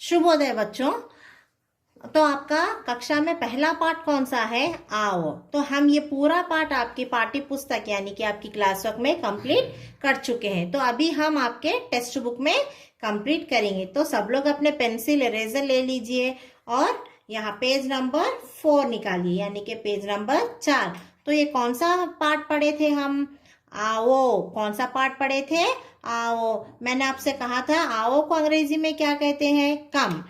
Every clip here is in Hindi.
शुभोदय बच्चों। तो आपका कक्षा में पहला पाठ कौन सा है? आओ। तो हम ये पूरा पाठ आपकी पाठ्य पुस्तक यानी कि आपकी क्लास वर्क में कंप्लीट कर चुके हैं। तो अभी हम आपके टेक्स्ट बुक में कंप्लीट करेंगे। तो सब लोग अपने पेंसिल इरेजर ले लीजिए और यहाँ पेज नंबर 4 निकालिए यानी कि पेज नंबर 4। तो ये कौन सा पाठ पढ़े थे हम? आओ। कौन सा पाठ पढ़े थे? आओ। मैंने आपसे कहा था आओ को अंग्रेजी में क्या कहते हैं? कम।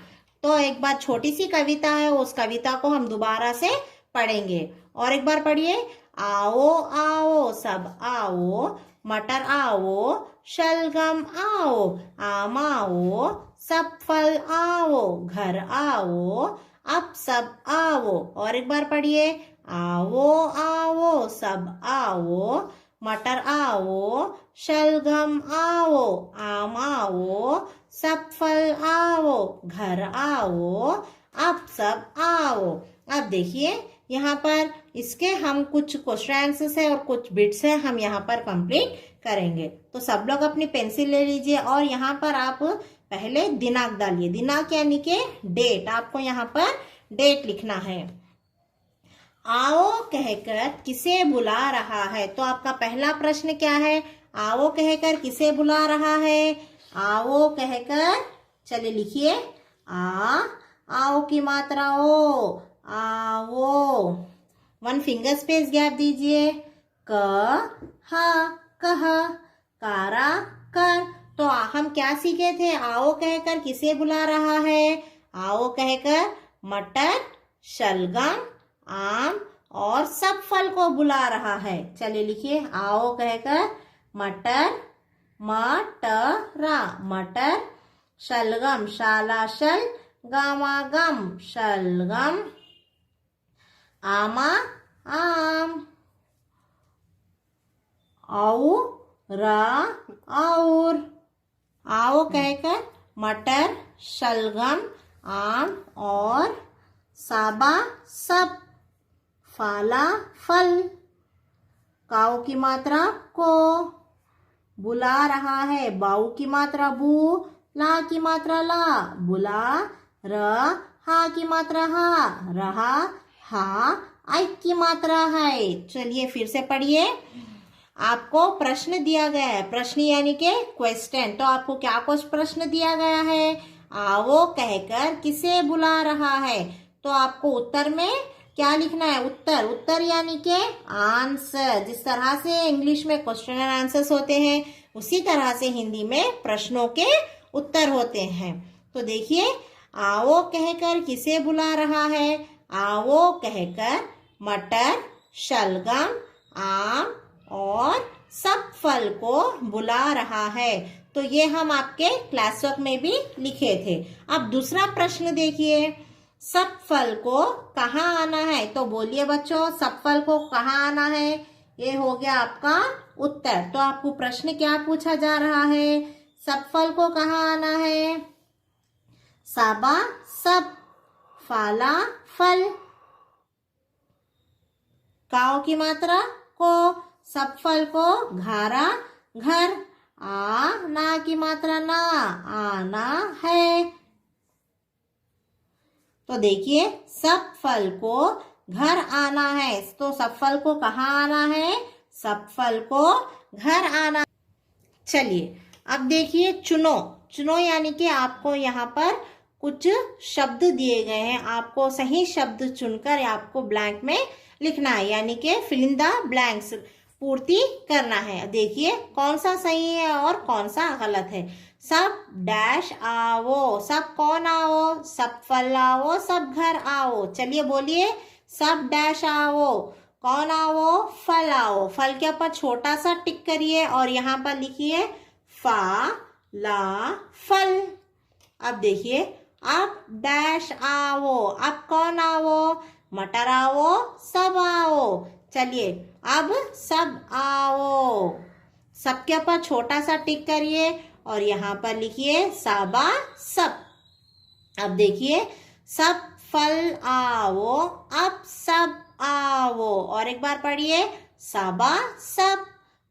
तो एक बार छोटी सी कविता है, उस कविता को हम दोबारा से पढ़ेंगे। और एक बार पढ़िए। आओ आओ सब आओ, मटर आओ, शलगम आओ, आम आओ, सब फल आओ, घर आओ, अब सब आओ। और एक बार पढ़िए। आओ आओ सब आओ, मटर आओ, शलगम आओ, आम आओ, सब फल आओ, घर आओ, अब सब आओ। अब देखिए यहाँ पर इसके हम कुछ क्वेश्चन आंसर्स है और कुछ बिट्स है, हम यहाँ पर कंप्लीट करेंगे। तो सब लोग अपनी पेंसिल ले लीजिए और यहाँ पर आप पहले दिनांक डालिए। दिनांक यानी के डेट, आपको यहाँ पर डेट लिखना है। आओ कहकर किसे बुला रहा है? तो आपका पहला प्रश्न क्या है? आओ कहकर किसे बुला रहा है? आओ कहकर, चलिए लिखिए। आओ की मात्रा ओ, आओ। 1 फिंगर स्पेस गैप दीजिए। कह, कारा कर। तो हम क्या सीखे थे? आओ कहकर किसे बुला रहा है? आओ कहकर मटर, शलगम, आम और सब फल को बुला रहा है। चलिए लिखिए। आओ कहकर मटर, मटरा मटर, शलगम शालाशल गामागम शलगम, आमा आम, औरा और। आओ कहकर मटर, शलगम, आम और साबा सब, फाला फल। काऊ की मात्रा को, बुला रहा है। बाऊ की मात्रा बू, ला की मात्रा ला, बुला। हा की मात्रा हा, रहा। हा आई की मात्रा है। चलिए फिर से पढ़िए। आपको प्रश्न दिया गया है। प्रश्न यानी के क्वेश्चन। तो आपको क्या कुछ प्रश्न दिया गया है? आओ कहकर किसे बुला रहा है? तो आपको उत्तर में क्या लिखना है? उत्तर। उत्तर यानी के आंसर। जिस तरह से इंग्लिश में क्वेश्चन एंड आंसर्स होते हैं, उसी तरह से हिंदी में प्रश्नों के उत्तर होते हैं। तो देखिए, आओ कहकर किसे बुला रहा है? आओ कहकर मटर, शलगम, आम और सब फल को बुला रहा है। तो ये हम आपके क्लास वर्क में भी लिखे थे। अब दूसरा प्रश्न देखिए। सब फल को कहाँ आना है? तो बोलिए बच्चों, सब फल को कहाँ आना है? ये हो गया आपका उत्तर। तो आपको प्रश्न क्या पूछा जा रहा है? सब फल को कहाँ आना है? साबा सब, फाला फल। काओ की मात्रा को, सब फल को, घारा घर। ना की मात्रा ना, आना है। तो देखिए, सब फल को घर आना है। तो सब फल को कहाँ आना है? सब फल को घर आना। चलिए अब देखिए, चुनो। चुनो यानी कि आपको यहाँ पर कुछ शब्द दिए गए हैं, आपको सही शब्द चुनकर आपको ब्लैंक में लिखना है, यानी कि फिल इन द ब्लैंक्स, पूर्ति करना है। देखिए कौन सा सही है और कौन सा गलत है। सब डैश आओ। सब कौन आओ? सब फल आओ, सब घर आओ। चलिए बोलिए। सब डैश आओ। कौन आओ? फल आओ। फल के ऊपर छोटा सा टिक करिए और यहाँ पर लिखिए फा ला फल। अब देखिए, अब डैश आओ। अब कौन आओ? मटर आओ, सब आओ। चलिए अब सब आओ। सबके ऊपर छोटा सा टिक करिए और यहाँ पर लिखिए साबा सब। अब देखिए, सब फल आओ, अब सब आओ। और एक बार पढ़िए। साबा सब,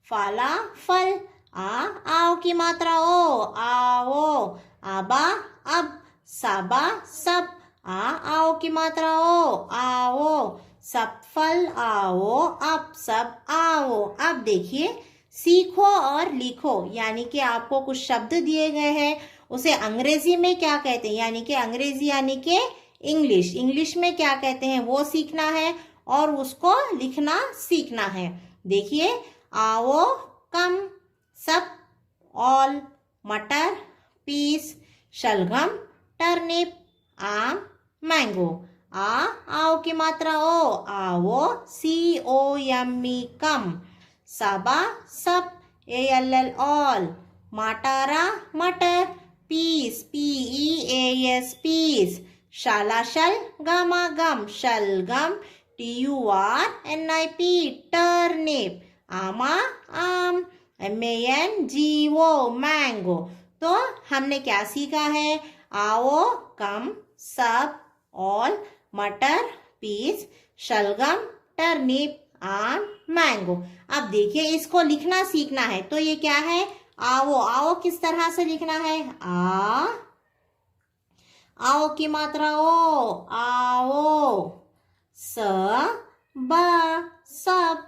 फाला फल। आओ की मात्रा ओ, आओ। आबा अब, साबा सब, आओ की मात्रा ओ, आओ, सब फल आओ, अब सब आओ। अब देखिए सीखो और लिखो, यानी कि आपको कुछ शब्द दिए गए हैं, उसे अंग्रेजी में क्या कहते हैं, यानी कि अंग्रेजी यानी कि इंग्लिश में क्या कहते हैं वो सीखना है और उसको लिखना सीखना है। देखिए आओ, कम, सब, ऑल, मटर, पीस, शलगम, टर्निप, आम, मैंगो। आओ की मात्रा ओ, आओ, COME कम, साबा सब, ALL ऑल, माटारा मटर, पीस PEAS पीस, शालाशल गम, शलगम TURNIP टर्निप, आमा आम, MANGO मैंगो। तो हमने क्या सीखा है, आओ, कम, सब, ऑल, मटर, पीस, शलगम, टर्निप, आम, मैंगो। अब देखिए इसको लिखना सीखना है, तो ये क्या है, आओ। आओ किस तरह से लिखना है, आओ की मात्रा ओ, आओ, स बा सब,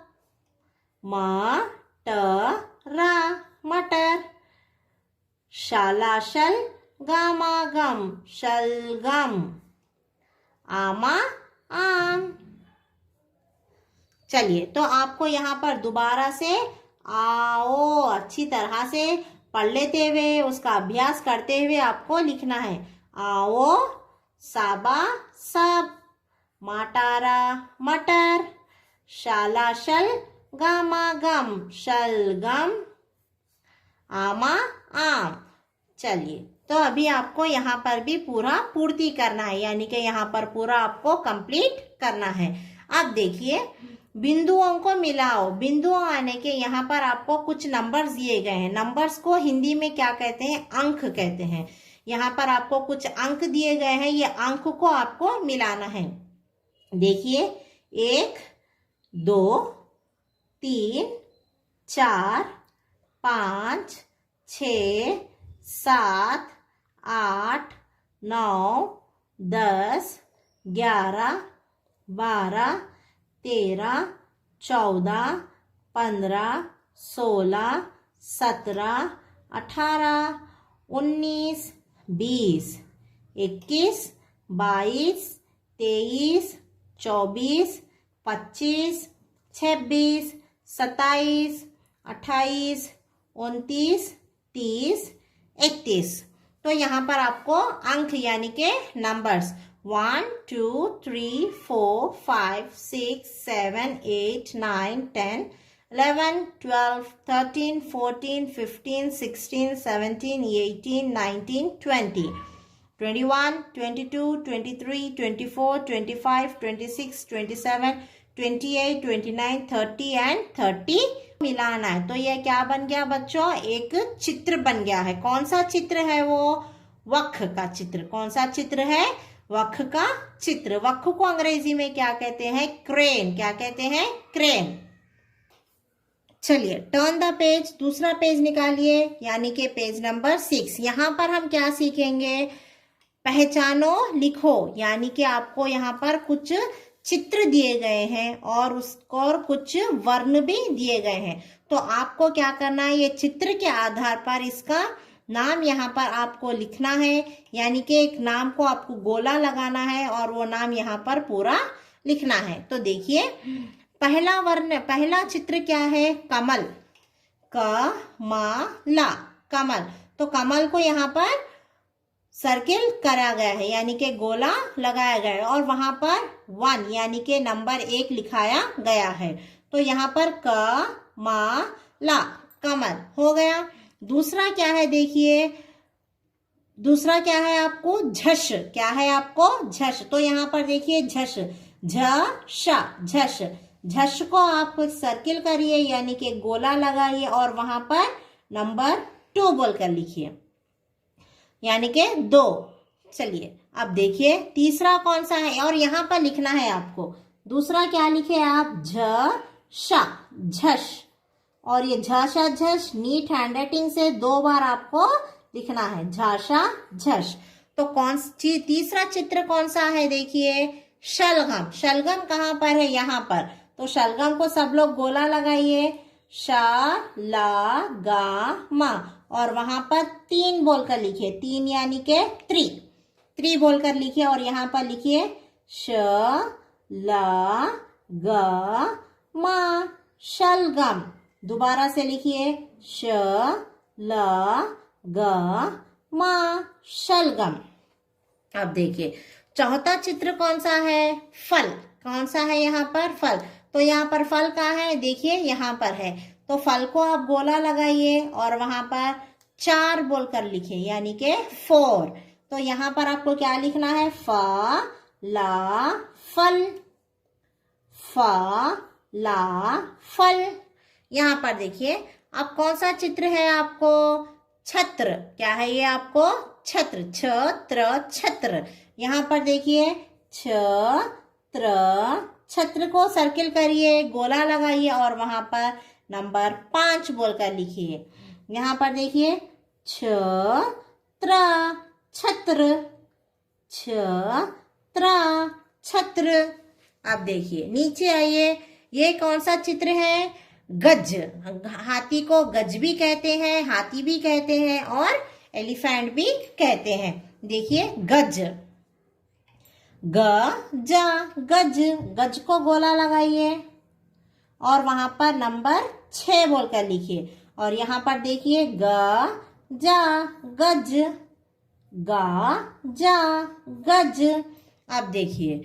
रा मटर, शालाशल गम, शलगम, आमा आम। चलिए तो आपको यहाँ पर दोबारा से आओ अच्छी तरह से पढ़ लेते हुए उसका अभ्यास करते हुए आपको लिखना है। आओ, साबा सब, माटारा मटर, शालाशल गम, शलगम, आमा आम। चलिए तो अभी आपको यहाँ पर भी पूरा पूर्ति करना है, यानी कि यहाँ पर पूरा आपको कंप्लीट करना है। अब देखिए बिंदुओं को मिलाओ। बिंदुओं आने के यहाँ पर आपको कुछ नंबर्स दिए गए हैं। नंबर्स को हिंदी में क्या कहते हैं, अंक कहते हैं। यहाँ पर आपको कुछ अंक दिए गए हैं, ये अंक को आपको मिलाना है। देखिए 1 2 3 4 5 6 7 8 9 10 11 12 13 14 15 16 17 18 19 20 21 22 23 24 25 26 27 28 29 30 31। तो यहाँ पर आपको अंक यानी के नंबर्स 1 2 3 4 5 6 7 8 9 10 11 12 13 14 15 16 17 18 19 20 21 22 23 24 25 26 27 28 29 30 एंड 30 मिलाना है। तो ये क्या बन गया बच्चों, एक चित्र बन गया है। कौन सा चित्र है वो, वक्ष का चित्र। कौन सा चित्र है, वक्ष का चित्र। वक्ष को अंग्रेजी में क्या कहते हैं, क्रेन। क्या कहते हैं, क्रेन। चलिए टर्न द पेज, दूसरा पेज निकालिए, यानी कि पेज नंबर 6। यहाँ पर हम क्या सीखेंगे, पहचानो लिखो, यानी कि आपको यहाँ पर कुछ चित्र दिए गए हैं और उसको और कुछ वर्ण भी दिए गए हैं। तो आपको क्या करना है, ये चित्र के आधार पर इसका नाम यहाँ पर आपको लिखना है, यानी कि एक नाम को आपको गोला लगाना है और वो नाम यहाँ पर पूरा लिखना है। तो देखिए पहला वर्ण, पहला चित्र क्या है, कमल, ला, कमल। तो कमल को यहाँ पर सर्किल करा गया है, यानी कि गोला लगाया गया है और वहां पर 1 यानी कि नंबर 1 लिखाया गया है। तो यहाँ पर ला, कमल हो गया। दूसरा क्या है, देखिए दूसरा क्या है आपको, झष। क्या है आपको, झष। तो यहाँ पर देखिए झष, झष। झष को आप सर्किल करिए, यानी कि गोला लगाइए और वहां पर नंबर 2 बोलकर लिखिए, यानी कि 2। चलिए अब देखिए तीसरा कौन सा है, और यहाँ पर लिखना है आपको। दूसरा क्या लिखे आप, झष। और ये झष नीट हैंडराइटिंग से 2 बार आपको लिखना है, झष। तो तीसरा चित्र कौन सा है? देखिए शलगम। शलगम कहाँ पर है? यहाँ पर। तो शलगम को सब लोग गोला लगाइए, श ला गा मा, और वहां पर 3 बोलकर लिखिए, 3 यानी के 3 बोलकर लिखिए, और यहाँ पर लिखिए श ला ग मा, शलगम। दोबारा से लिखिए श ला ग मा, शलगम। अब देखिए चौथा चित्र कौन सा है? फल। कौन सा है यहाँ पर? फल। तो यहाँ पर फल कहाँ है? देखिए यहाँ पर है। तो फल को आप गोला लगाइए और वहां पर 4 बोलकर लिखिए, यानी के 4। तो यहाँ पर आपको क्या लिखना है? फ ला फल, फ ला फल। यहाँ पर देखिए अब कौन सा चित्र है आपको? छत्र। क्या है ये आपको? छत्र। छत्र। यहाँ पर देखिए छत्र को सर्किल करिए, गोला लगाइए और वहां पर नंबर 5 बोलकर लिखिए। यहाँ पर देखिए छत्र। छत्र। अब देखिए नीचे आइए, ये कौन सा चित्र है? गज। हाथी को गज भी कहते हैं, हाथी भी कहते हैं और एलिफेंट भी कहते हैं। देखिए गज, जा, गज। गज को गोला लगाइए और वहां पर नंबर 6 बोलकर लिखिए, और यहाँ पर देखिए जा, गज, जा, गज। अब देखिए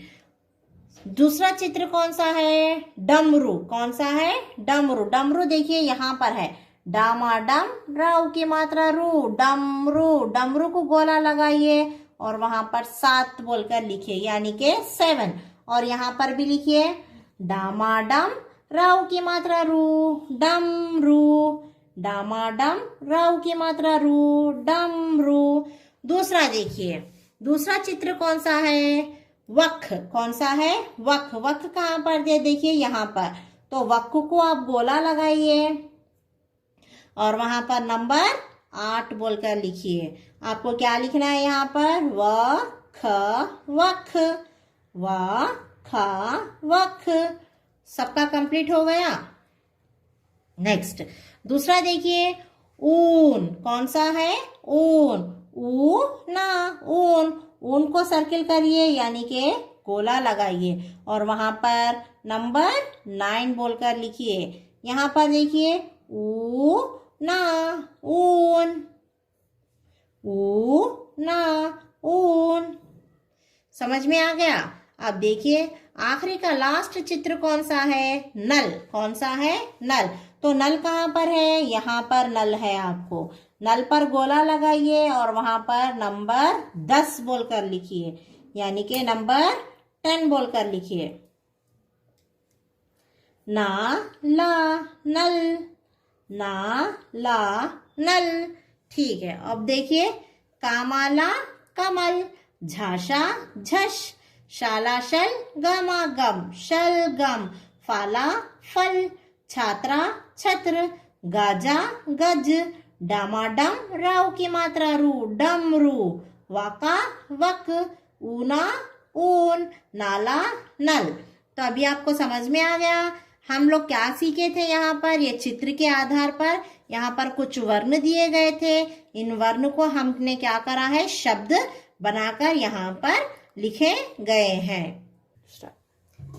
दूसरा चित्र कौन सा है? डमरू। कौन सा है? डमरू। डमरू देखिए यहाँ पर है, डामाडम, राव की मात्रा रू, डमरू। डमरू को गोला लगाइए और वहां पर 7 बोलकर लिखिए, यानी के 7। और यहाँ पर भी लिखिए डामाडम, राव की मात्रा रू, डमरू। डामाडम, राव की मात्रा रू, डमरू। दूसरा देखिए, दूसरा चित्र कौन सा है? वक्ष। कौन सा है? वक्ष। वक्ष कहाँ पर दे? देखिए यहाँ पर। तो वक्ष को आप गोला लगाइए और वहां पर नंबर 8 बोलकर लिखिए। आपको क्या लिखना है यहाँ पर? वक्ष। वक्ष। सबका कंप्लीट हो गया। नेक्स्ट दूसरा देखिए ऊन। कौन सा है? ऊन। ऊन। ऊन को सर्किल करिए, यानी के गोला लगाइए और वहां पर नंबर 9 बोलकर लिखिए। यहाँ पर देखिए ऊन। समझ में आ गया? अब देखिए आखिरी का लास्ट चित्र कौन सा है? नल। कौन सा है? नल। तो नल कहाँ पर है? यहाँ पर नल है। आपको नल पर गोला लगाइए और वहां पर नंबर 10 बोलकर लिखिए, यानी कि नंबर 10 बोलकर लिखिए। ना ला नल, ना ला नल। ठीक है। अब देखिए कामाला कमल, झाशा झश, शाला शल गमा गम, शलगम, फाला फल, छात्रा छत्र, गाजा गज, डामाडम, राव की मात्रा रू, डमरू, वाका वक, ऊना ऊन, नाला नल। तो अभी आपको समझ में आ गया हम लोग क्या सीखे थे। यहाँ पर ये चित्र के आधार पर यहाँ पर कुछ वर्ण दिए गए थे। इन वर्ण को हमने क्या करा है? शब्द बनाकर यहाँ पर लिखे गए हैं।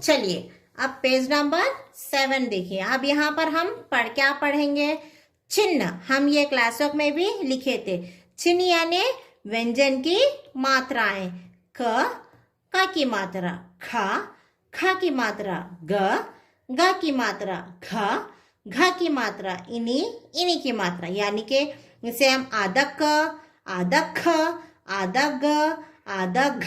चलिए अब पेज नंबर 7 देखिए। अब यहाँ पर हम क्या पढ़ेंगे? चिन्ह। हम ये क्लासवर्क में भी लिखे थे। चिन्ह यानी व्यंजन की मात्राएं। क की मात्रा, ख की मात्रा, ग की मात्रा, घ की मात्रा, इनी की मात्रा, यानी कि इसे हम आदक, आदक, आदग, आदघ,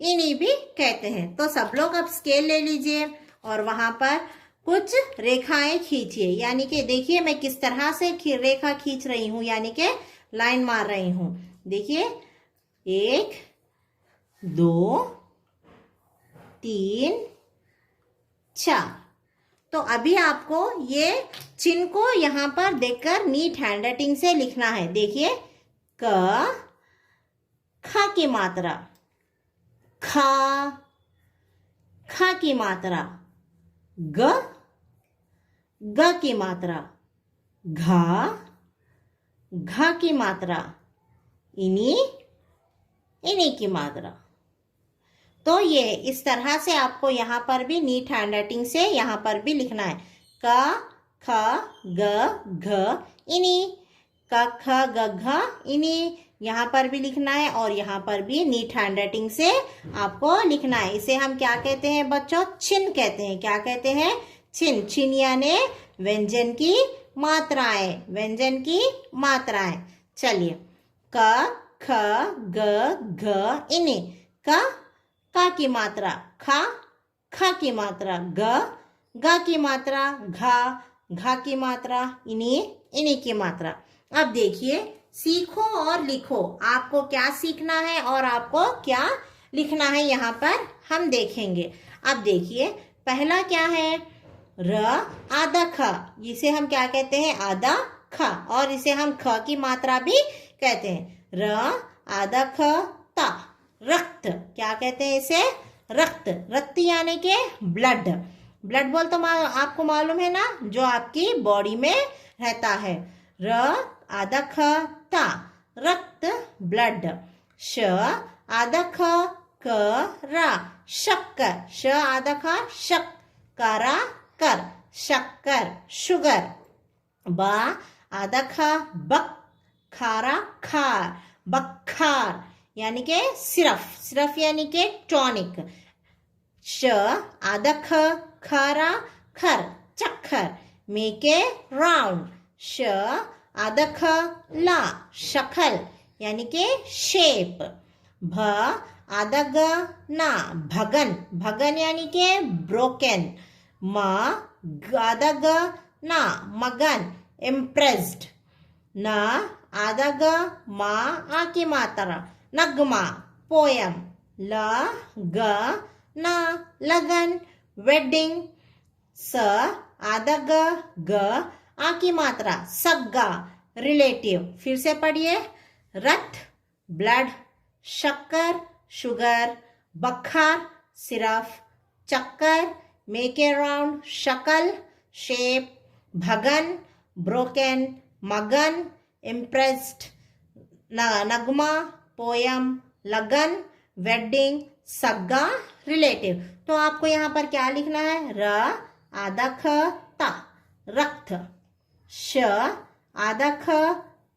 इनी भी कहते हैं। तो सब लोग अब स्केल ले लीजिए और वहां पर कुछ रेखाएं खींचिए, यानी कि देखिए मैं किस तरह से रेखा खींच रही हूं, यानी कि लाइन मार रही हूं। देखिए 1 2 3 4। तो अभी आपको ये चिन्ह को यहाँ पर देखकर नीट हैंडराइटिंग से लिखना है। देखिए क ख की मात्रा खा, ख की मात्रा ग, ग की मात्रा घा, घा की मात्रा इनी, इनी की मात्रा। तो ये इस तरह से आपको यहाँ पर भी नीट हैंडराइटिंग से यहाँ पर भी लिखना है। क ख ग घ इनी, क ख ग घ इनी, यहाँ पर भी लिखना है और यहाँ पर भी नीट हैंडराइटिंग से आपको लिखना है। इसे हम क्या कहते हैं बच्चों? चिन्ह कहते हैं। क्या कहते हैं? चिन्ह। चिन्ह यानी व्यंजन की मात्राएं, व्यंजन की मात्राएं। चलिए, क ख ग घ इनी, का की मात्रा खा, खा की मात्रा ग, गा की मात्रा घा, घा की मात्रा इनी, इनी की मात्रा। अब देखिए, सीखो और लिखो, आपको क्या सीखना है और आपको क्या लिखना है यहाँ पर हम देखेंगे। अब देखिए, पहला क्या है? र आधा ख, जिसे हम क्या कहते हैं? आधा ख, और इसे हम ख की मात्रा भी कहते हैं। र आधा ख ता, रक्त। क्या कहते हैं इसे? रक्त। रक्त यानी के ब्लड। ब्लड बोल तो आपको मालूम है ना, जो आपकी बॉडी में रहता है। र आधा ख ता, रक्त, ब्लड। श आधा ख क रा, शक्कर। श आधा ख शक, कारा कर, शक्कर, शुगर। ब आधा ख बक, खारा खार, बखार यानी के सिरफ। सिरफ यानी के टॉनिक। श आधा ख खरा खर, चक्कर, मेक ए राउंड। श आधा ख ला, शक्ल यानी के शेप। भ आधा ग ना, भगन। भगन यानी के ब्रोकन। म आधा ग ना, मगन, इम्प्रेस्ड। न आधा ग मा, आ की मात्रा नगमा, पोयम। ल ग ना, लगन, वेडिंग। स आधा ग ग, आ की मात्रा सग्गा, रिलेटिव। फिर से पढ़िए, रक्त, ब्लड, शक्कर, शुगर, बखार, सिरफ, चक्कर, मेक ए राउंड, शक्ल, शेप, भगन, ब्रोकन, मगन, इम्प्रेस्ड, नगमा, पोयम, लगन, वेडिंग, सग्गा, रिलेटिव। तो आपको यहाँ पर क्या लिखना है? र आधा ख ता, रक्त। श आधा ख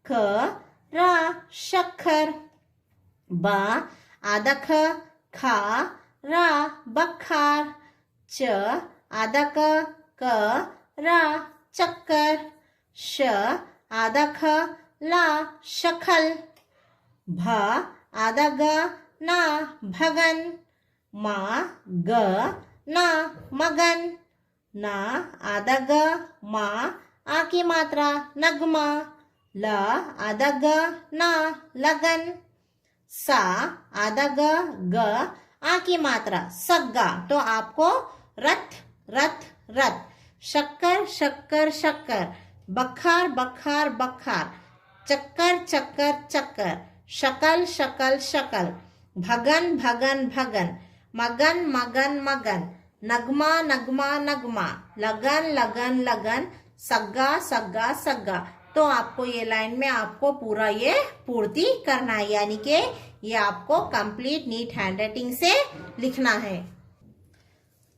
ख रा, शक्कर। ब आधा ख खा रा, बखार। च आधा क क रा, चक्कर। श आधा ख ला, शक्ल। भ आधा ग ना, भगन। मा ग ना, मगन। ना आधा ग मा, आ की मात्रा नगमा। ल आधा ग ना, लगन। सा आधा ग ग, आ की मात्रा सग्गा। तो आपको रथ, रथ, रथ, शक्कर, शक्कर, शक्कर, बखार, बखार, बखार, चक्कर, चक्कर, चक्कर, शकल, शकल, शकल, भगन, भगन, भगन, मगन, मगन, मगन, नगमा, नगमा, नगमा, लगन, लगन, लगन, सग्गा, सग्गा, सग्गा। तो आपको ये लाइन में आपको पूरा ये पूर्ति करना है, यानी कि ये आपको कंप्लीट नीट हैंडराइटिंग से लिखना है।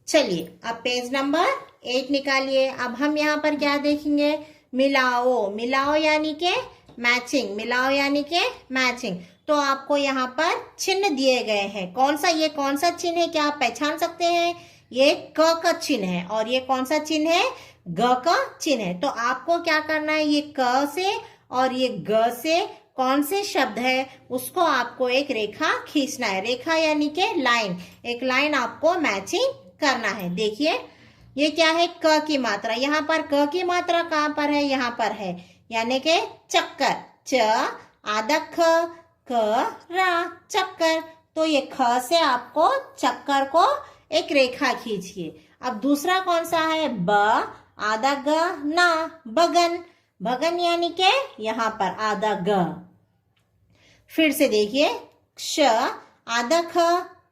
चलिए, अब पेज नंबर 8 निकालिए। अब हम यहाँ पर क्या देखेंगे? मिलाओ। मिलाओ यानी के मैचिंग। मिलाओ यानी के मैचिंग। तो आपको यहाँ पर चिन्ह दिए गए हैं। कौन सा, ये कौन सा चिन्ह है, क्या आप पहचान सकते हैं? ये क का चिन्ह है और ये कौन सा चिन्ह है? ग का चिन्ह है। तो आपको क्या करना है? ये क से और ये ग से कौन से शब्द है उसको आपको एक रेखा खींचना है। रेखा यानी के लाइन, एक लाइन आपको मैचिंग करना है। देखिए, ये क्या है? क की मात्रा। यहाँ पर क की मात्रा कहाँ पर है? यहाँ पर है, यानी के चक्कर। च आधा ख क रा, चक्कर। तो ये ख से आपको चक्कर को एक रेखा खींचिए। अब दूसरा कौन सा है? ब आधा ग ना, बगन। भगन यानी के यहाँ पर आधा ग। फिर से देखिए, क्ष, आधा ख,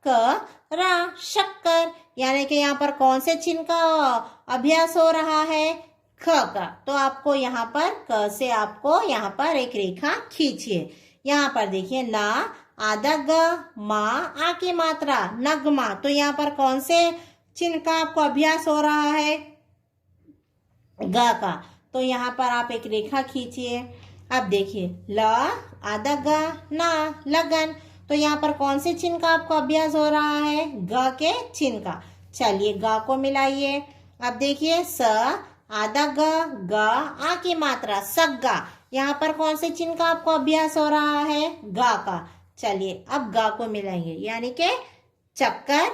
क, रा, शक्कर। यानी कि यहाँ पर कौन से चिन्ह का अभ्यास हो रहा है? ख का। तो आपको यहाँ पर क से आपको यहाँ पर एक रेखा खींचिए। यहाँ पर देखिए ना, आधा ग, मा, आ की मात्रा, नगमा। तो यहाँ पर कौन से चिन्ह का आपको अभ्यास हो रहा है? ग का। तो यहाँ पर आप एक रेखा खींचिए। अब देखिए ल, आधा ग, ना, लगन। तो यहाँ पर कौन से चिन्ह का आपको अभ्यास हो रहा है? ग के चिन्ह का। चलिए ग को मिलाइए। अब देखिए स, आधा ग, ग, आ की मात्रा, सग्गा। यहाँ पर कौन से चिन्ह का आपको अभ्यास हो रहा है? ग का। चलिए अब ग को मिलाएंगे, यानी कि चक्कर,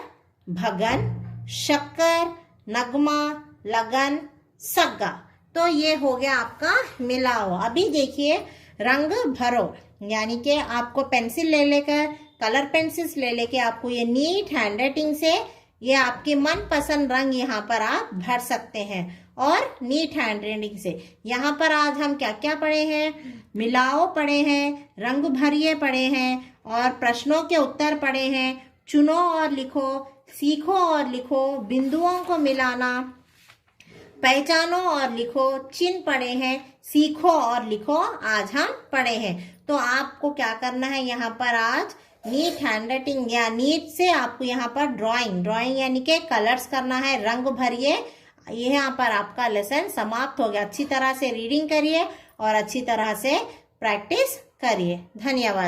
भगन, शक्कर, नगमा, लगन, सग्गा। तो ये हो गया आपका मिलाओ। अभी देखिए रंग भरो, यानी कि आपको पेंसिल ले लेकर, कलर पेंसिल्स ले लेके आपको ये नीट हैंडराइटिंग से ये आपके मनपसंद रंग यहाँ पर आप भर सकते हैं। और नीट हैंडराइटिंग से यहाँ पर आज हम क्या क्या पढ़े हैं? मिलाओ पढ़े हैं, रंग भरिए पढ़े हैं, और प्रश्नों के उत्तर पढ़े हैं, चुनो और लिखो, सीखो और लिखो, बिंदुओं को मिलाना, पहचानो और लिखो, चिन्ह पढ़े हैं, सीखो और लिखो आज हम पढ़े हैं। तो आपको क्या करना है यहाँ पर आज नीट हैंडराइटिंग या नीट से आपको यहाँ पर ड्राइंग यानी कि कलर्स करना है, रंग भरिए। यहाँ पर आपका लेसन समाप्त हो गया। अच्छी तरह से रीडिंग करिए और अच्छी तरह से प्रैक्टिस करिए। धन्यवाद।